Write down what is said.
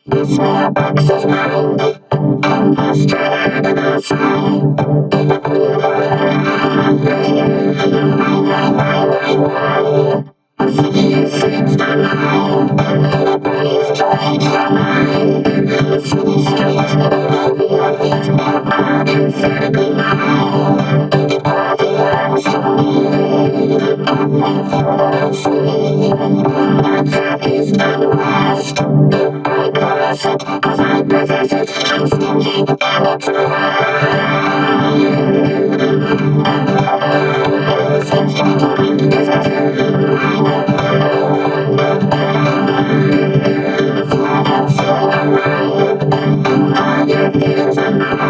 This box is mine, and this dread and outside. It seems my mind, the breeze drains my mind. It's in the streets, your feet are insanely mine. All the arms to me, and nothing will see. That is unrest. I caress it as I possess it, constantly, and it's mine. All your fears are mine.